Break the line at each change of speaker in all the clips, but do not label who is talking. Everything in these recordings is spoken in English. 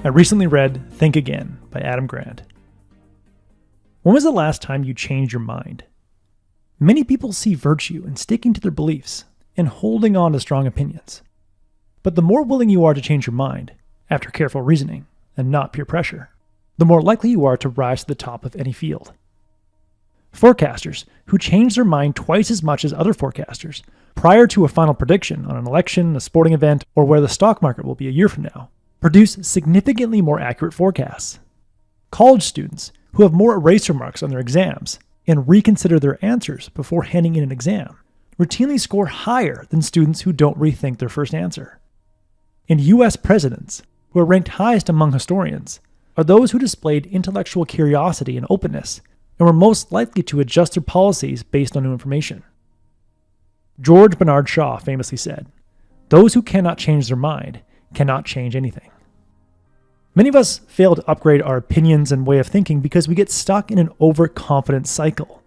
I recently read Think Again by Adam Grant. When was the last time you changed your mind? Many people see virtue in sticking to their beliefs and holding on to strong opinions. But the more willing you are to change your mind, after careful reasoning and not peer pressure, the more likely you are to rise to the top of any field. Forecasters who change their mind twice as much as other forecasters prior to a final prediction on an election, a sporting event, or where the stock market will be a year from now produce significantly more accurate forecasts. College students who have more eraser marks on their exams and reconsider their answers before handing in an exam routinely score higher than students who don't rethink their first answer. And US presidents, who are ranked highest among historians, are those who displayed intellectual curiosity and openness and were most likely to adjust their policies based on new information. George Bernard Shaw famously said, "Those who cannot change their mind cannot change anything." Many of us fail to upgrade our opinions and way of thinking because we get stuck in an overconfident cycle.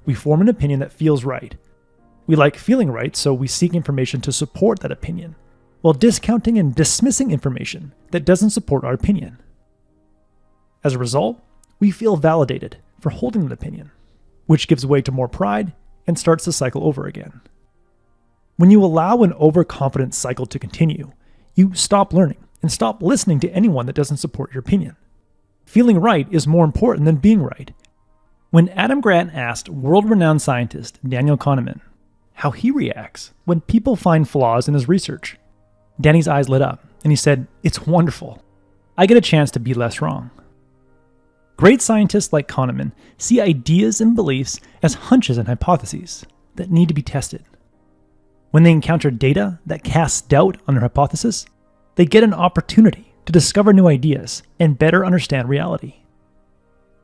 We form an opinion that feels right. We like feeling right, so we seek information to support that opinion, while discounting and dismissing information that doesn't support our opinion. As a result, we feel validated for holding an opinion, which gives way to more pride and starts the cycle over again. When you allow an overconfident cycle to continue, you stop learning and stop listening to anyone that doesn't support your opinion. Feeling right is more important than being right. When Adam Grant asked world-renowned scientist Daniel Kahneman how he reacts when people find flaws in his research, Danny's eyes lit up and he said, "It's wonderful. I get a chance to be less wrong." Great scientists like Kahneman see ideas and beliefs as hunches and hypotheses that need to be tested. When they encounter data that casts doubt on their hypothesis, they get an opportunity to discover new ideas and better understand reality.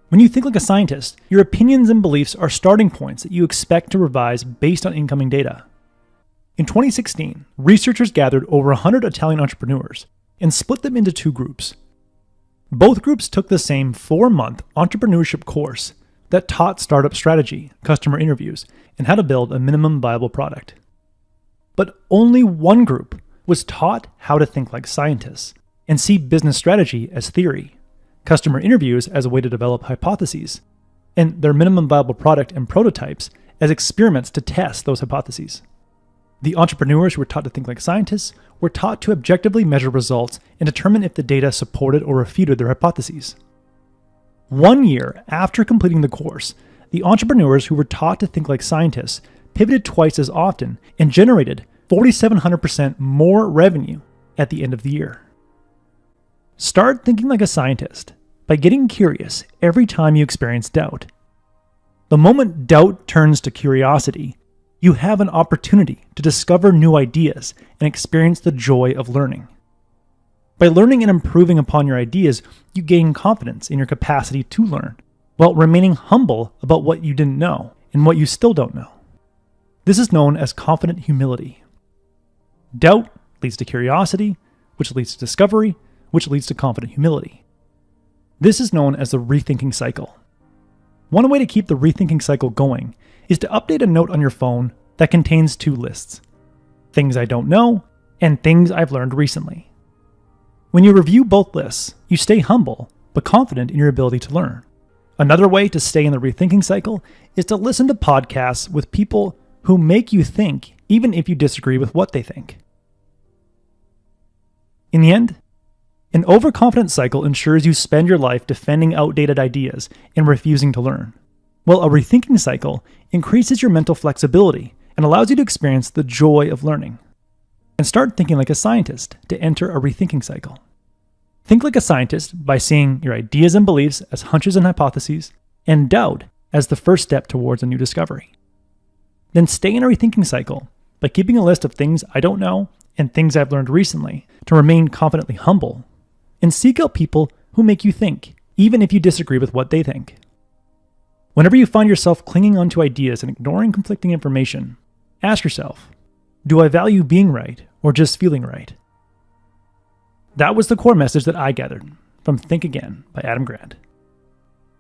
When you think like a scientist, your opinions and beliefs are starting points that you expect to revise based on incoming data. In 2016, researchers gathered over 100 Italian entrepreneurs and split them into two groups. Both groups took the same 4-month entrepreneurship course that taught startup strategy, customer interviews, and how to build a minimum viable product. But only one group was taught how to think like scientists and see business strategy as theory, customer interviews as a way to develop hypotheses, and their minimum viable product and prototypes as experiments to test those hypotheses. The entrepreneurs who were taught to think like scientists were taught to objectively measure results and determine if the data supported or refuted their hypotheses. 1 year after completing the course, the entrepreneurs who were taught to think like scientists pivoted twice as often and generated 4,700% more revenue at the end of the year. Start thinking like a scientist by getting curious every time you experience doubt. The moment doubt turns to curiosity, you have an opportunity to discover new ideas and experience the joy of learning. By learning and improving upon your ideas, you gain confidence in your capacity to learn, while remaining humble about what you didn't know and what you still don't know. This is known as confident humility. Doubt leads to curiosity, which leads to discovery, which leads to confident humility. This is known as the rethinking cycle. One way to keep the rethinking cycle going is to update a note on your phone that contains 2 lists: things I don't know and things I've learned recently. When you review both lists, you stay humble but confident in your ability to learn. Another way to stay in the rethinking cycle is to listen to podcasts with people who make you think even if you disagree with what they think. In the end, an overconfident cycle ensures you spend your life defending outdated ideas and refusing to learn, while a rethinking cycle increases your mental flexibility and allows you to experience the joy of learning. And start thinking like a scientist to enter a rethinking cycle. Think like a scientist by seeing your ideas and beliefs as hunches and hypotheses, and doubt as the first step towards a new discovery. Then stay in a rethinking cycle by keeping a list of things I don't know and things I've learned recently to remain confidently humble, and seek out people who make you think, even if you disagree with what they think. Whenever you find yourself clinging onto ideas and ignoring conflicting information, ask yourself, do I value being right or just feeling right? That was the core message that I gathered from Think Again by Adam Grant.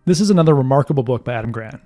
This is another remarkable book by Adam Grant.